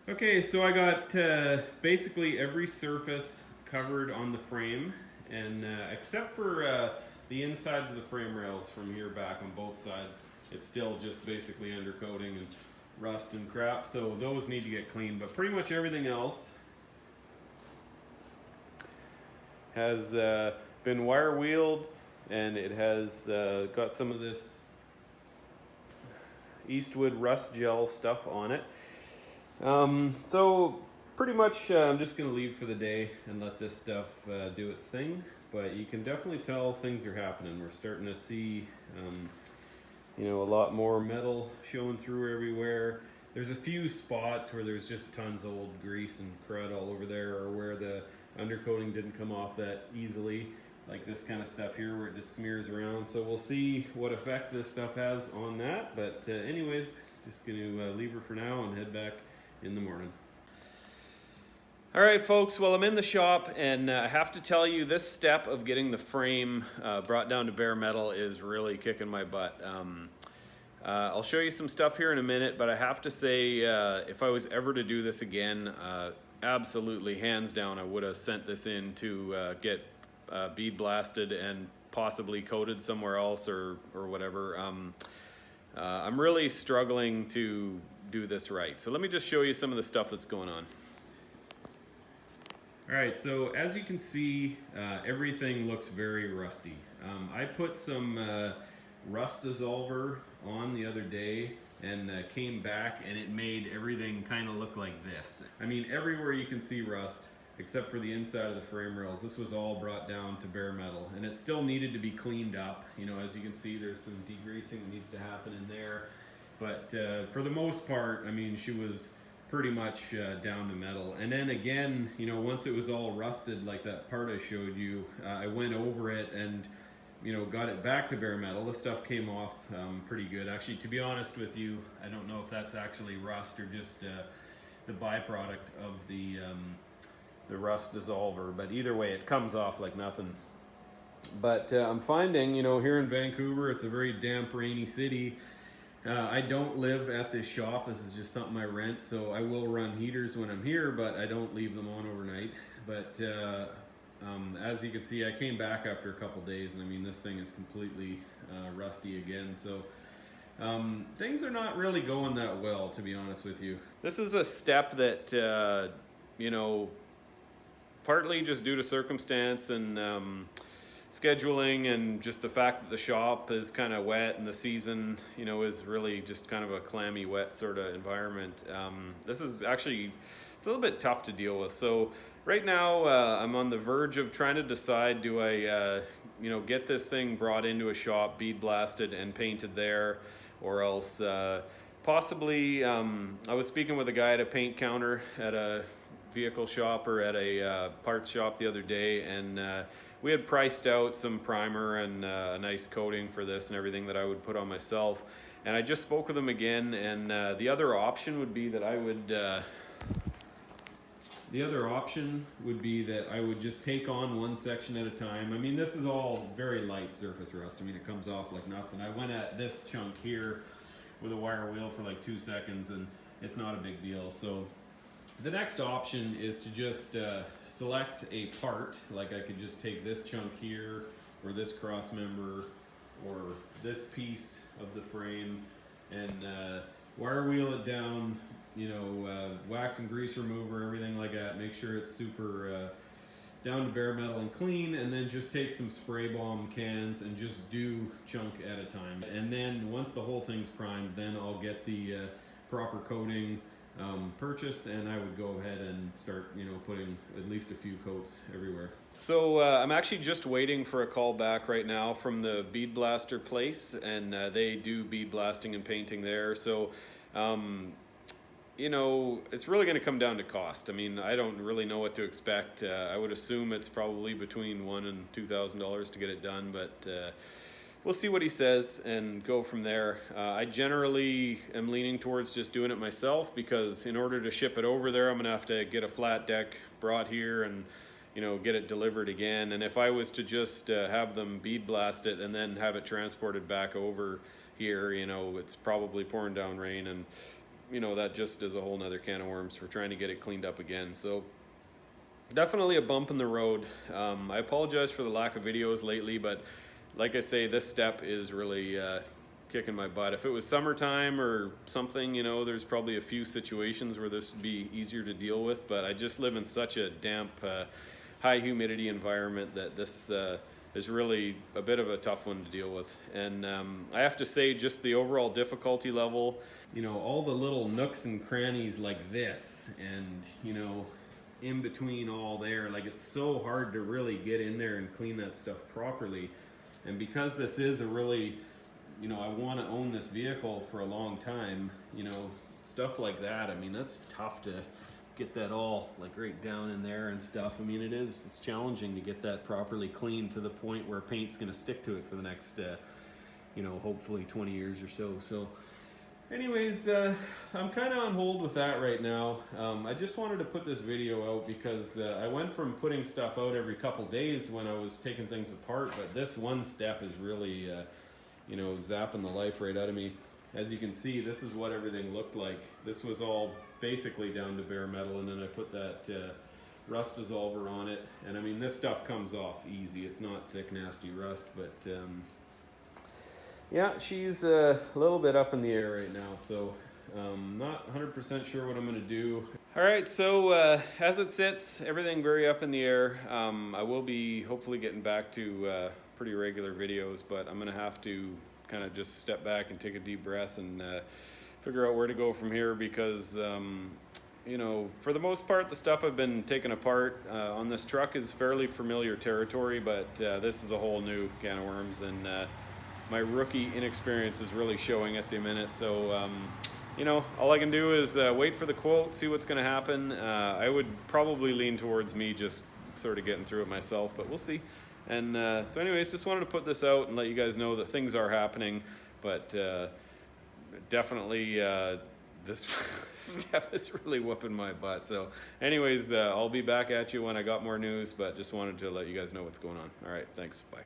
Okay, so I got basically every surface covered on the frame, and except for the insides of the frame rails from here back on both sides, it's still just basically undercoating and rust and crap, so those need to get cleaned. But pretty much everything else has been wire wheeled, and it has got some of this Eastwood rust gel stuff on it. So pretty much I'm just going to leave for the day and let this stuff do its thing. But you can definitely tell things are happening. We're starting to see, a lot more metal showing through everywhere. There's a few spots where there's just tons of old grease and crud all over there, or where the undercoating didn't come off that easily, like this kind of stuff here where it just smears around. So we'll see what effect this stuff has on that. But anyways, just going to leave her for now and head back in the morning. All right, folks, well, I'm in the shop, and I have to tell you, this step of getting the frame brought down to bare metal is really kicking my butt. I'll show you some stuff here in a minute, but I have to say, if I was ever to do this again, absolutely, hands down, I would have sent this in to get bead blasted and possibly coated somewhere else or whatever. I'm really struggling to do this right. So let me just show you some of the stuff that's going on. All right, so as you can see, everything looks very rusty. I put some rust dissolver on the other day and came back, and it made everything kind of look like this. I mean, everywhere you can see rust, except for the inside of the frame rails. This was all brought down to bare metal, and it still needed to be cleaned up. You know, as you can see, there's some degreasing that needs to happen in there. But for the most part, I mean, she was pretty much down to metal. And then again, once it was all rusted, like that part I showed you, I went over it and, got it back to bare metal. The stuff came off pretty good. Actually, to be honest with you, I don't know if that's actually rust or just the byproduct of the rust dissolver. But either way, it comes off like nothing. But I'm finding, here in Vancouver, it's a very damp, rainy city. I don't live at this shop. This is just something I rent, so I will run heaters when I'm here, but I don't leave them on overnight. But as you can see, I came back after a couple days, and I mean, this thing is completely rusty again. So things are not really going that well, to be honest with you. This is a step that, partly just due to circumstance and scheduling, and just the fact that the shop is kind of wet and the season, is really just kind of a clammy, wet sort of environment. This is actually, it's a little bit tough to deal with. So right now, I'm on the verge of trying to decide, do I, get this thing brought into a shop, bead blasted and painted there, or else possibly, I was speaking with a guy at a paint counter at a vehicle shop or at a parts shop the other day, and we had priced out some primer and a nice coating for this and everything that I would put on myself. And I just spoke with them again, and the other option would be that I would just take on one section at a time. I mean, this is all very light surface rust. I mean, it comes off like nothing. I went at this chunk here with a wire wheel for like 2 seconds, and it's not a big deal. So the next option is to just select a part. Like, I could just take this chunk here, or this cross member, or this piece of the frame, and wire wheel it down, wax and grease remover, everything like that. Make sure it's super down to bare metal and clean, and then just take some spray bomb cans and just do chunk at a time. And then once the whole thing's primed, then I'll get the proper coating purchased, and I would go ahead and start, putting at least a few coats everywhere. So I'm actually just waiting for a call back right now from the bead blaster place, and they do bead blasting and painting there. So, it's really going to come down to cost. I mean, I don't really know what to expect. I would assume it's probably between $1,000 and $2,000 to get it done, but we'll see what he says and go from there. I generally am leaning towards just doing it myself, because in order to ship it over there, I'm gonna have to get a flat deck brought here and get it delivered again. And if I was to just have them bead blast it and then have it transported back over here, it's probably pouring down rain, and you know, that just is a whole nother can of worms for trying to get it cleaned up again. So definitely a bump in the road. I apologize for the lack of videos lately, but like I say, this step is really kicking my butt. If it was summertime or something, you know, there's probably a few situations where this would be easier to deal with, but I just live in such a damp, high humidity environment that this is really a bit of a tough one to deal with. And I have to say, just the overall difficulty level, you know, all the little nooks and crannies like this, and, you know, in between all there, like, it's so hard to really get in there and clean that stuff properly. And because this is a really, you know, I want to own this vehicle for a long time, you know, stuff like that, I mean, that's tough to get that all like right down in there and stuff. I mean, it's challenging to get that properly clean to the point where paint's going to stick to it for the next, you know, hopefully 20 years or so. So anyways, I'm kind of on hold with that right now. I just wanted to put this video out because I went from putting stuff out every couple days when I was taking things apart, but this one step is really, you know, zapping the life right out of me. As you can see, this is what everything looked like. This was all basically down to bare metal, and then I put that rust dissolver on it. And I mean, this stuff comes off easy. It's not thick, nasty rust, but yeah, she's a little bit up in the air right now, so not 100% sure what I'm going to do. All right, so as it sits, everything very up in the air. I will be hopefully getting back to pretty regular videos, but I'm going to have to kind of just step back and take a deep breath and figure out where to go from here, because you know, for the most part, the stuff I've been taking apart on this truck is fairly familiar territory, but this is a whole new can of worms, and my rookie inexperience is really showing at the minute. So you know, all I can do is wait for the quote, see what's going to happen. I would probably lean towards me just sort of getting through it myself, but we'll see. And so anyways, just wanted to put this out and let you guys know that things are happening, but definitely this step is really whooping my butt. So anyways, I'll be back at you when I got more news, but just wanted to let you guys know what's going on. All right, thanks, bye.